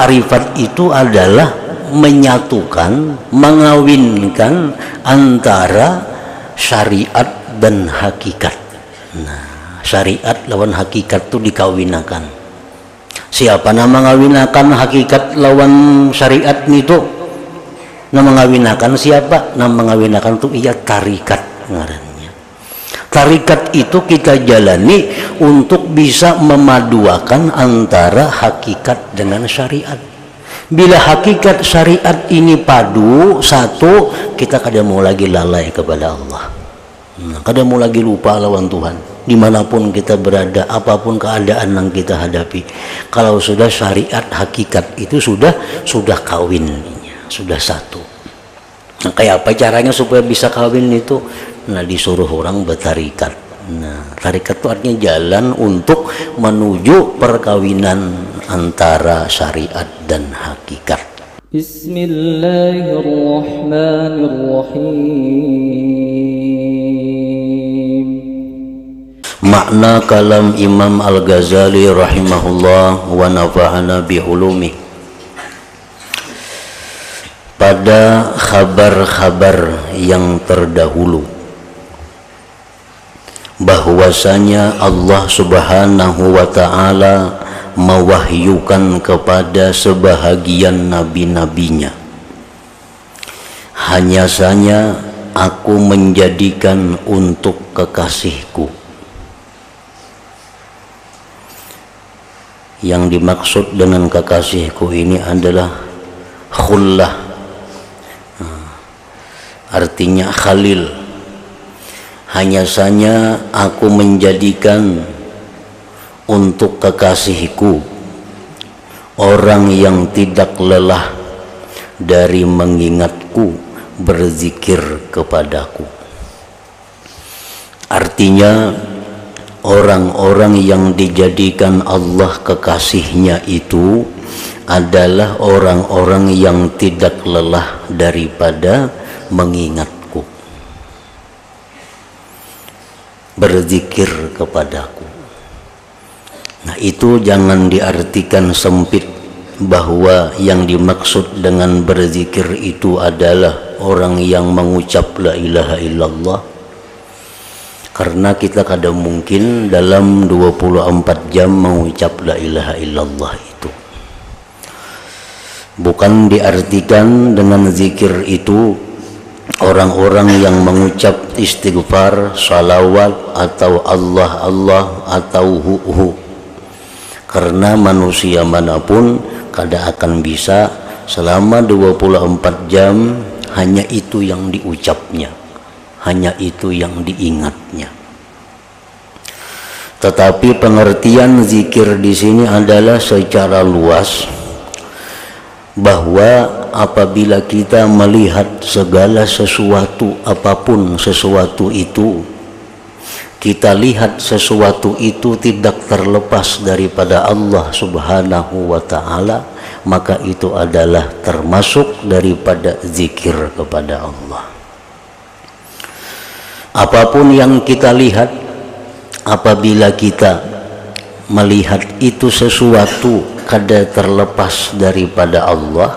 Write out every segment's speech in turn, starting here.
Arifat itu adalah menyatukan, mengawinkan antara syariat dan hakikat. Nah, syariat lawan hakikat itu dikawinakan. Siapa nama mengawinakan hakikat lawan syariat itu? Nama mengawinakan siapa? Nama mengawinakan itu iya tarikat ngarannya. Tarikat itu kita jalani untuk bisa memaduakan antara hakikat dengan syariat. Bila hakikat syariat ini padu satu, kita kada mau lagi lalai kepada Allah. Kada mau lagi lupa lawan Tuhan. Dimanapun kita berada, apapun keadaan yang kita hadapi, kalau sudah syariat hakikat itu sudah kawin, sudah satu. Nah, kayak apa caranya supaya bisa kawin itu? Nah, disuruh orang bertarikat. Nah, tarikat itu artinya jalan untuk menuju perkawinan antara syariat dan hakikat. Bismillahirrahmanirrahim. Makna kalam Imam Al-Ghazali rahimahullah wa nafa'ana bi'ulumih. Pada khabar-khabar yang terdahulu bahwasanya Allah Subhanahu wa ta'ala mewahyukan kepada sebahagian nabi-nabinya, hanya saja aku menjadikan untuk kekasihku. Yang dimaksud dengan kekasihku ini adalah khullah, artinya khalil. Hanya saja aku menjadikan untuk kekasihku orang yang tidak lelah dari mengingatku, berzikir kepadaku. Artinya orang-orang yang dijadikan Allah kekasihnya itu adalah orang-orang yang tidak lelah daripada mengingatku, berzikir kepadaku. Nah, itu jangan diartikan sempit bahwa yang dimaksud dengan berzikir itu adalah orang yang mengucap la ilaha illallah, karena kita kadang mungkin dalam 24 jam mengucap la ilaha illallah itu. Bukan diartikan dengan zikir itu orang-orang yang mengucap istighfar, salawat, atau Allah Allah atau hu. Karena manusia manapun kada akan bisa selama 24 jam hanya itu yang diucapnya, hanya itu yang diingatnya. Tetapi pengertian zikir di sini adalah secara luas, bahwa apabila kita melihat segala sesuatu, apapun sesuatu itu, kita lihat sesuatu itu tidak terlepas daripada Allah Subhanahu wa ta'ala, maka itu adalah termasuk daripada zikir kepada Allah. Apapun yang kita lihat, apabila kita melihat itu sesuatu kada terlepas daripada Allah,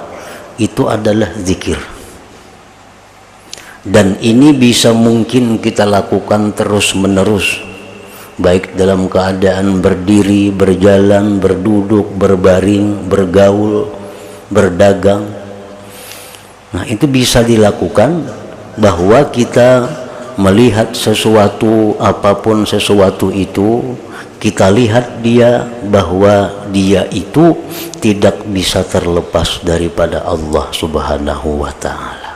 itu adalah zikir. Dan ini bisa mungkin kita lakukan terus menerus, baik dalam keadaan berdiri, berjalan, berduduk, berbaring, bergaul, berdagang. Nah, itu bisa dilakukan, bahwa kita melihat sesuatu, apapun sesuatu itu, kita lihat dia, bahwa dia itu tidak bisa terlepas daripada Allah Subhanahu wa ta'ala.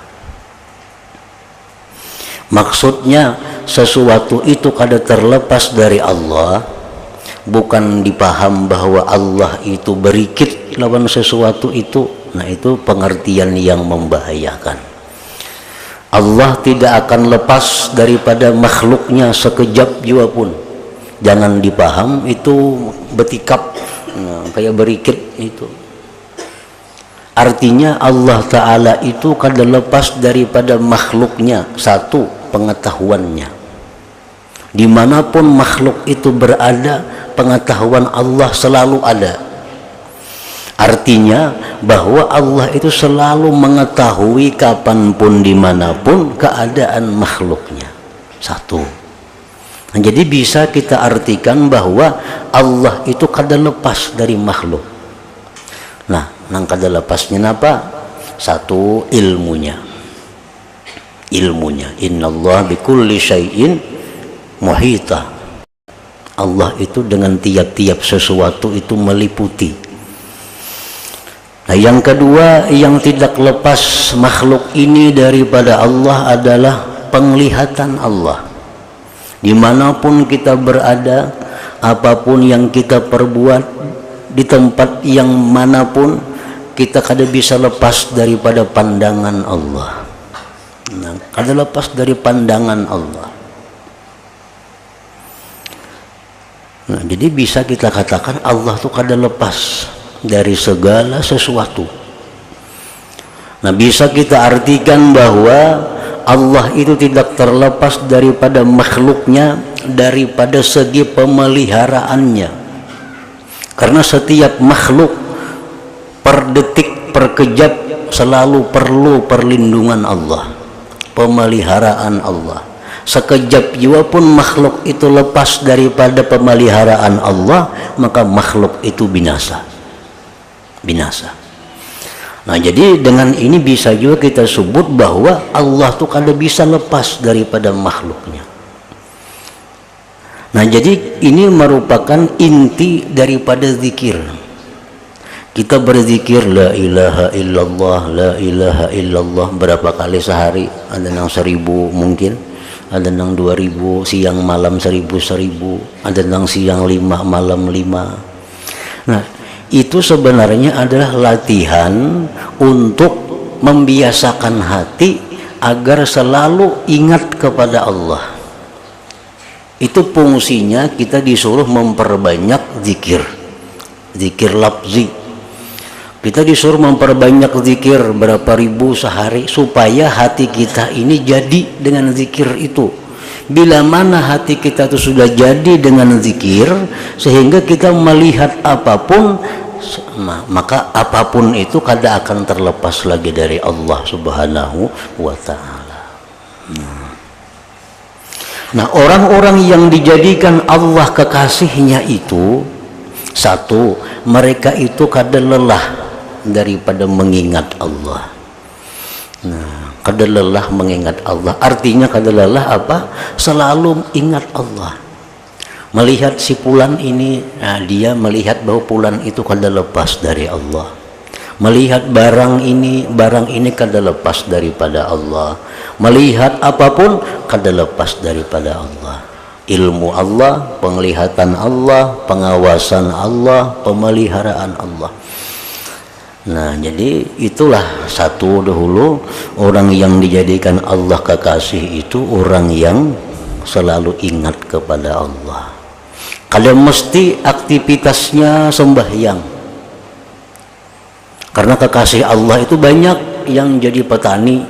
Maksudnya sesuatu itu kada terlepas dari Allah, bukan dipaham bahwa Allah itu berikit lawan sesuatu itu. Nah, itu pengertian yang membahayakan. Allah tidak akan lepas daripada makhluknya sekejap jua pun. Jangan dipaham itu betikap, kayak berikit itu. Artinya Allah Ta'ala itu kada lepas daripada makhluknya, satu, pengetahuannya. Dimanapun makhluk itu berada, pengetahuan Allah selalu ada. Artinya bahwa Allah itu selalu mengetahui kapanpun dimanapun keadaan makhluknya. Satu. Nah, jadi bisa kita artikan bahwa Allah itu kada lepas dari makhluk. Nah, nang kada lepasnya apa? Satu, ilmunya. Innallaha bikulli syai'in muhita. Allah itu dengan tiap-tiap sesuatu itu meliputi. Nah, yang kedua, yang tidak lepas makhluk ini daripada Allah adalah penglihatan Allah. Dimanapun kita berada, apapun yang kita perbuat, di tempat yang manapun, kita kada bisa lepas daripada pandangan Allah. Nah, kada lepas dari pandangan Allah. Nah, jadi bisa kita katakan Allah itu kada lepas dari segala sesuatu. Nah, bisa kita artikan bahwa Allah itu tidak terlepas daripada makhluknya, daripada segi pemeliharaannya. Karena setiap makhluk per detik, per kejap selalu perlu perlindungan Allah, pemeliharaan Allah. Sekejap jua pun makhluk itu lepas daripada pemeliharaan Allah, maka makhluk itu binasa. Nah, jadi dengan ini bisa juga kita sebut bahwa Allah tuh kada bisa lepas daripada makhluknya. Nah, jadi ini merupakan inti daripada zikir. Kita berzikir la ilaha illallah, la ilaha illallah berapa kali sehari? Ada yang 1000 mungkin, ada yang 2000, siang malam 1000, ada yang siang 5 malam 5. Nah, itu sebenarnya adalah latihan untuk membiasakan hati agar selalu ingat kepada Allah. Itu fungsinya kita disuruh memperbanyak zikir lafzi. Kita disuruh memperbanyak zikir berapa ribu sehari supaya hati kita ini jadi dengan zikir itu. Bila mana hati kita itu sudah jadi dengan zikir, sehingga kita melihat apapun, maka apapun itu kada akan terlepas lagi dari Allah Subhanahu wa ta'ala. Nah, orang-orang yang dijadikan Allah kekasihnya itu, satu, mereka itu kada lelah daripada mengingat Allah. Nah, kada lelah mengingat Allah. Artinya kada lelah apa? Selalu ingat Allah. Melihat si fulan ini, nah, dia melihat bahwa fulan itu kada lepas dari Allah. Melihat barang ini kada lepas daripada Allah. Melihat apapun kada lepas daripada Allah. Ilmu Allah, penglihatan Allah, pengawasan Allah, pemeliharaan Allah. Nah, jadi itulah satu dahulu, orang yang dijadikan Allah kekasih itu orang yang selalu ingat kepada Allah. Kada mesti aktivitasnya sembahyang. Karena kekasih Allah itu banyak yang jadi petani,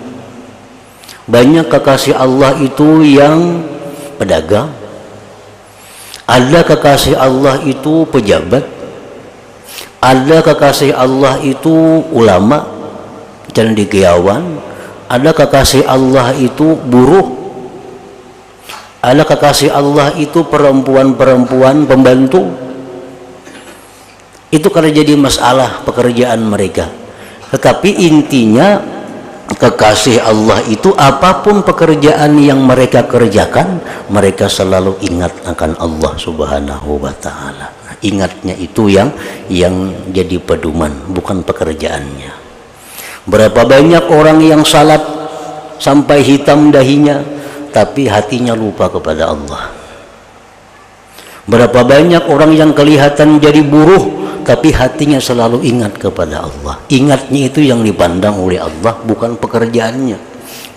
banyak kekasih Allah itu yang pedagang, ada kekasih Allah itu pejabat, ada kekasih Allah itu ulama, cendekiawan, ada kekasih Allah itu buruh, ada kekasih Allah itu perempuan-perempuan pembantu. Itu karena jadi masalah pekerjaan mereka. Tetapi intinya kekasih Allah itu apapun pekerjaan yang mereka kerjakan, mereka selalu ingat akan Allah Subhanahu wa ta'ala. Ingatnya itu yang jadi pedoman, bukan pekerjaannya. Berapa banyak orang yang salat sampai hitam dahinya, tapi hatinya lupa kepada Allah. Berapa banyak orang yang kelihatan jadi buruh, tapi hatinya selalu ingat kepada Allah. Ingatnya itu yang dipandang oleh Allah, bukan pekerjaannya,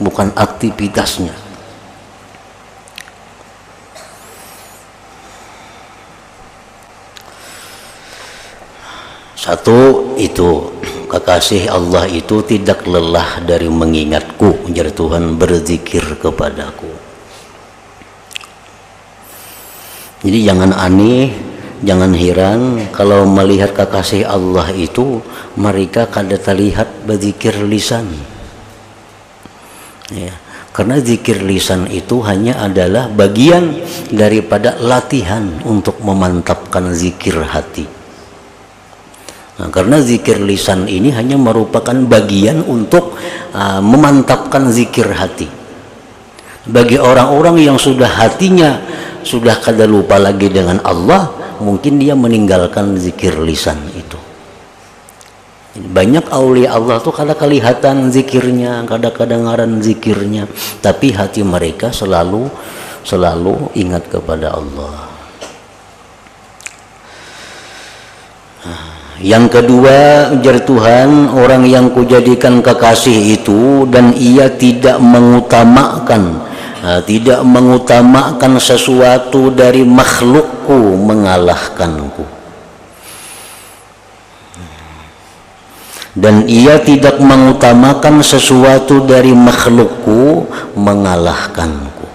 bukan aktivitasnya. Satu itu, kekasih Allah itu tidak lelah dari mengingatku, ujar Tuhan, berzikir kepadaku. Jadi jangan aneh Jangan heran kalau melihat kekasih Allah itu mereka kada terlihat berzikir lisan. Ya, karena zikir lisan itu hanya adalah bagian daripada latihan untuk memantapkan zikir hati. Nah, karena zikir lisan ini hanya merupakan bagian untuk memantapkan zikir hati. Bagi orang-orang yang sudah hatinya sudah kada lupa lagi dengan Allah, mungkin dia meninggalkan zikir lisan itu. Banyak aulia Allah tuh kada kelihatan zikirnya, kada kedengaran zikirnya, tapi hati mereka selalu ingat kepada Allah. Yang kedua, ujar Tuhan, orang yang kujadikan kekasih itu dan ia tidak mengutamakan sesuatu dari makhlukku mengalahkanku. Dan ia tidak mengutamakan sesuatu dari makhlukku mengalahkanku.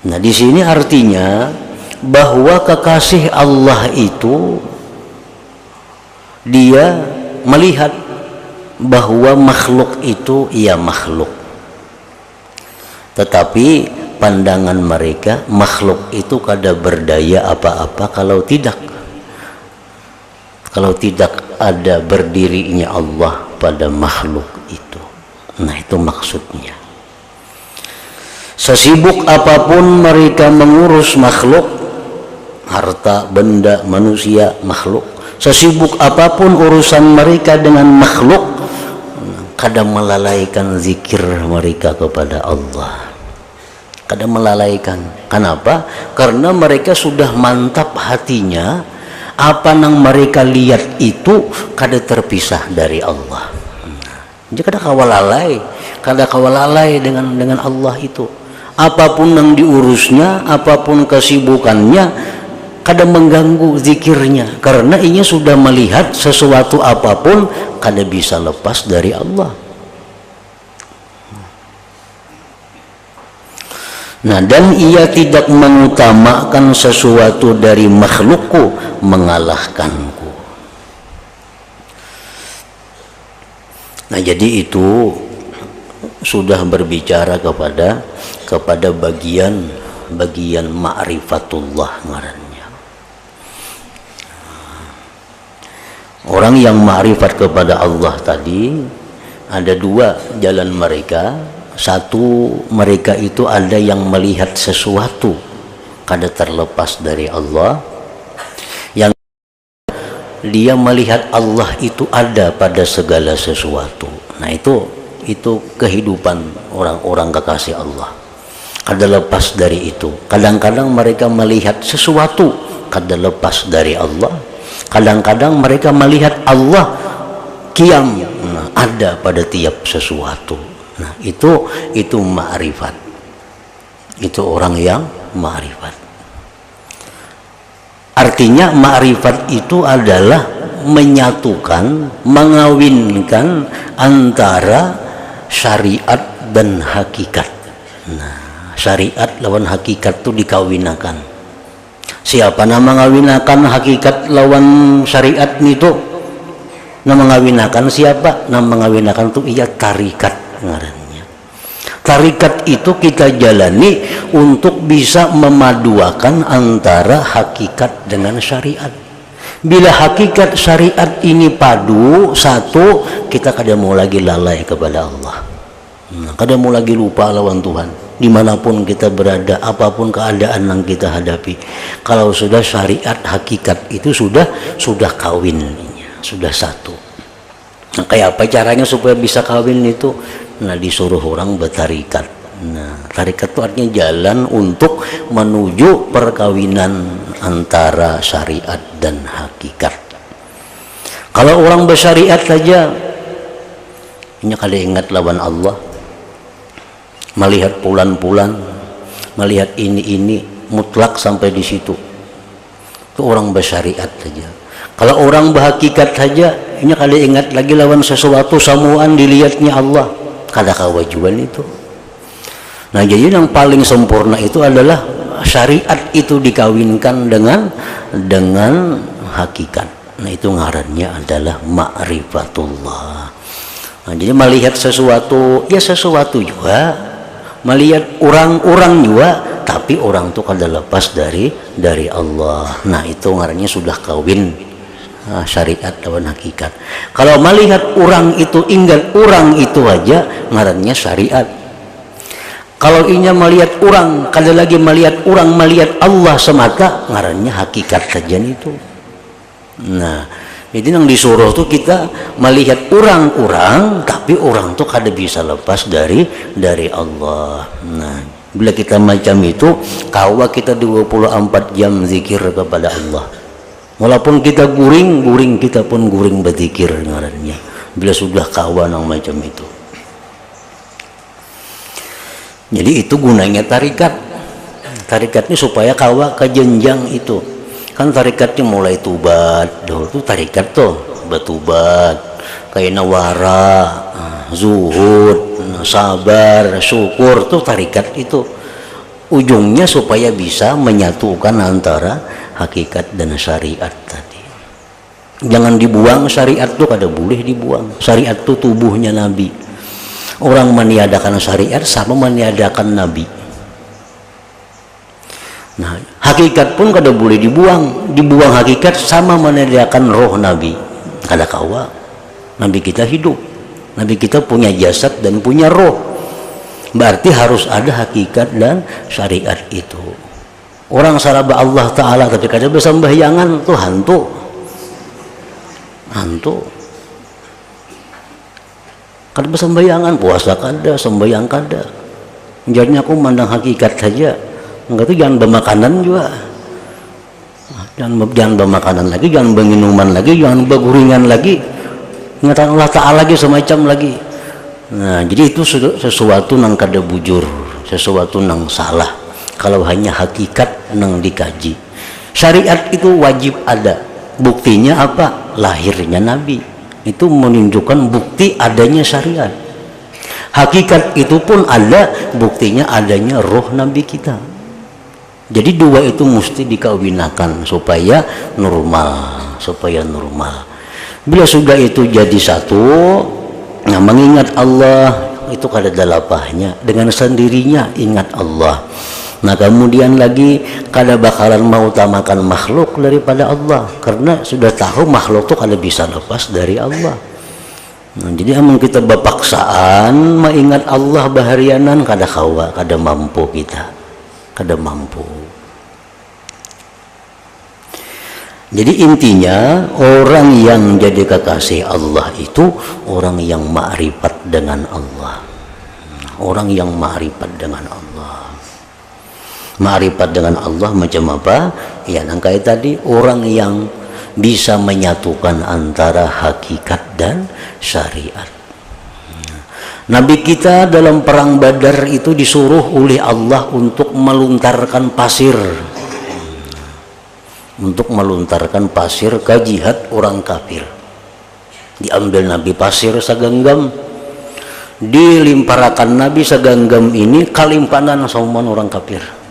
Nah, di sini artinya bahwa kekasih Allah itu dia melihat bahwa makhluk itu ia makhluk, tetapi pandangan mereka makhluk itu kada berdaya apa-apa kalau tidak ada berdirinya Allah pada makhluk itu. Nah, itu maksudnya. Sesibuk apapun mereka mengurus makhluk, harta, benda, manusia, makhluk, sesibuk apapun urusan mereka dengan makhluk, kada melalaikan zikir mereka kepada Allah. Kada melalaikan. Kenapa? Karena mereka sudah mantap hatinya, apa yang mereka lihat itu kada terpisah dari Allah. Jadi kada kawalalai dengan Allah itu. Apapun yang diurusnya, apapun kesibukannya, kada mengganggu zikirnya, karena ia sudah melihat sesuatu apapun kada bisa lepas dari Allah. Nah, dan ia tidak mengutamakan sesuatu dari makhlukku mengalahkanku. Nah, jadi itu sudah berbicara kepada bagian ma'rifatullah ngarannya. Orang yang ma'rifat kepada Allah tadi ada dua jalan mereka. Satu, mereka itu ada yang melihat sesuatu kada terlepas dari Allah. Yang dia melihat Allah itu ada pada segala sesuatu. Nah, itu kehidupan orang-orang kekasih Allah. Kada lepas dari itu. Kadang-kadang mereka melihat sesuatu kada lepas dari Allah. Kadang-kadang mereka melihat Allah qiyam, ada pada tiap sesuatu. Nah, itu ma'rifat. Itu orang yang ma'rifat. Artinya ma'rifat itu adalah menyatukan, mengawinkan antara syariat dan hakikat. Nah, syariat lawan hakikat itu dikawinakan. Siapa nama mengawinakan hakikat lawan syariat itu? Nama mengawinakan siapa? Nama mengawinakan itu ia tarikat ngarannya. Tarikat itu kita jalani untuk bisa memaduakan antara hakikat dengan syariat. Bila hakikat syariat ini padu satu, kita kada mau lagi lalai kepada Allah. Kada mau lagi lupa lawan Tuhan. Dimanapun kita berada, apapun keadaan yang kita hadapi, kalau sudah syariat hakikat itu sudah kawin, sudah satu. Nah, kayak apa caranya supaya bisa kawin itu? Nah, disuruh orang bertarikat. Nah, tarikat itu artinya jalan untuk menuju perkawinan antara syariat dan hakikat. Kalau orang bersyariat saja, ini kali ingat lawan Allah, melihat bulan-bulan, melihat ini mutlak sampai di situ. Itu orang bersyariat saja. Kalau orang berhakikat saja, ini kali ingat lagi lawan sesuatu samuan dilihatnya Allah. kada kawajuan itu. Nah, jadi yang paling sempurna itu adalah syariat itu dikawinkan dengan hakikat. Nah, itu ngarannya adalah ma'rifatullah. Nah, jadi melihat sesuatu, ya sesuatu juga, melihat orang-orang juga, tapi orang itu kada lepas dari Allah. Nah, itu ngarannya sudah kawin syariat lawan hakikat. Kalau melihat orang itu, ingat orang itu aja, ngarannya syariat. Kalau inya melihat orang, kada lagi melihat orang, melihat Allah semata, ngarannya hakikat saja itu. Nah, jadi yang disuruh tuh kita melihat orang-orang, tapi orang tuh kada bisa lepas dari Allah. Nah, bila kita macam itu, kawa kita 24 jam zikir kepada Allah. Walaupun kita guring kita pun guring berzikir ngarannya. Bila sudah kawa yang macam itu. Jadi itu gunanya tarikat. Tarikat ini supaya kawa ke jenjang itu. Kan tarikatnya mulai tubat, dulu tuh tarikat tuh batubat, kayak nawara, zuhud, sabar, syukur tuh tarikat itu. Ujungnya supaya bisa menyatukan antara hakikat dan syariat tadi. Jangan dibuang syariat tuh, kada boleh dibuang. Syariat tuh tubuhnya Nabi. Orang meniadakan syariat sama meniadakan Nabi. Nah, hakikat pun kada boleh dibuang. Dibuang hakikat sama meniadakan roh Nabi. Kada kawa. Nabi kita hidup. Nabi kita punya jasad dan punya roh. Berarti harus ada hakikat dan syariat itu. Orang saraba Allah Ta'ala tapi kada bersembahyangan tuh hantu. Kada bersembayangan, puasa kada, sembahyang kada. Jadinya aku mandang hakikat saja. Enggak tuh jangan bermakanan juga. Jangan bermakanan lagi, jangan berminuman lagi, jangan berguringan lagi. Ingatan Allah Ta'ala lagi semacam lagi. Nah, jadi itu sesuatu nang kada bujur, sesuatu nang salah. Kalau hanya hakikat nang dikaji. Syariat itu wajib ada. Buktinya apa? Lahirnya Nabi. Itu menunjukkan bukti adanya syariat. Hakikat itu pun ada, buktinya adanya roh Nabi kita. Jadi dua itu mesti dikawinakan supaya normal. Bila sudah itu jadi satu, nah mengingat Allah itu kada ada lapahnya. Dengan sendirinya ingat Allah. Nah kemudian lagi kada bakalan mengutamakan makhluk daripada Allah, karena sudah tahu makhluk itu kada bisa lepas dari Allah. Nah, jadi amun kita bapaksaan mengingat Allah baharianan kada kawa, kada mampu kita, kada mampu. Jadi intinya orang yang jadi kekasih Allah itu orang yang ma'rifat dengan Allah, orang yang ma'rifat dengan Allah. Ma'rifat dengan Allah macam apa? Ya, nangkai tadi orang yang bisa menyatukan antara hakikat dan syariat. Nabi kita dalam perang Badar itu disuruh oleh Allah untuk meluntarkan pasir. Untuk meluntarkan pasir ke jihad orang kafir. Diambil Nabi pasir segenggam, dilimparakan Nabi segenggam ini kalimpanan sama orang kafir.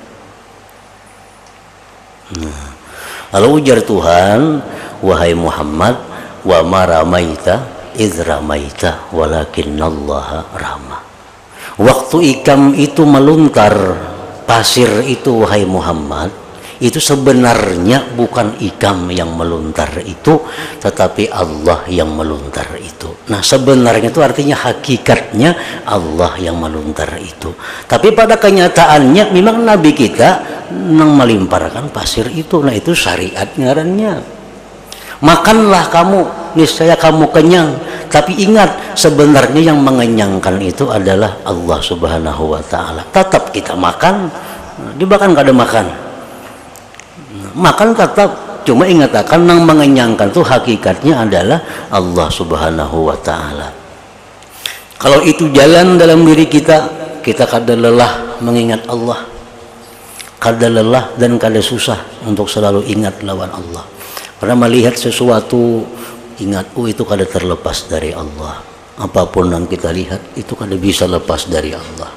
Lalu ujar Tuhan, wahai Muhammad, wa ma ramaita iz ramaita walakinallaha rama. Waktu ikam itu meluntar pasir itu, wahai Muhammad, itu sebenarnya bukan ikam yang meluntar itu, tetapi Allah yang meluntar itu. Nah sebenarnya itu artinya hakikatnya Allah yang meluntar itu. Tapi pada kenyataannya memang Nabi kita yang melimparkan pasir itu. Nah itu syariat ngarannya. Makanlah kamu, niscaya kamu kenyang. Tapi ingat, sebenarnya yang mengenyangkan itu adalah Allah Subhanahu wa Ta'ala. Tetap kita makan, dibakan kada makan. Makan tetap, cuma ingat akan yang mengenyangkan itu hakikatnya adalah Allah Subhanahu wa Ta'ala. Kalau itu jalan dalam diri kita, kita kada lelah mengingat Allah, kada lelah dan kada susah untuk selalu ingat lawan Allah. Karena melihat sesuatu, ingat, itu kada terlepas dari Allah. apapun yang kita lihat itu kada bisa lepas dari Allah.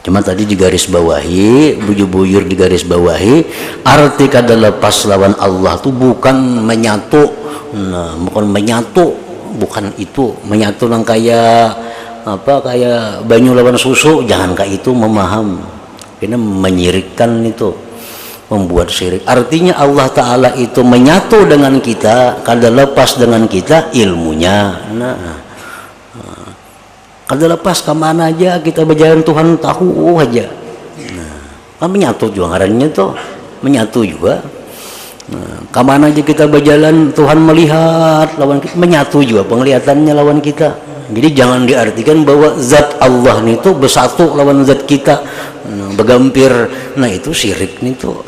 Cuma tadi digaris bawahi, bujur-bujur digaris bawahi, arti kada lepas lawan Allah tuh bukan menyatu. Nah, bukan menyatu, bukan itu menyatu yang kayak apa, kayak banyu lawan susu, jangan kayak itu memaham. Karena menyirikkan itu, membuat syirik. Artinya Allah Ta'ala itu menyatu dengan kita, kada lepas dengan kita ilmunya. Kada lepas kemana aja kita berjalan Tuhan tahu aja. Menyatu juga ngarannya tuh, menyatu juga. Kemana aja kita berjalan Tuhan melihat lawan kita, menyatu juga penglihatannya lawan kita. Jadi jangan diartikan bahwa zat Allah itu bersatu lawan zat kita, bergampir. Nah itu syirik nih tuh.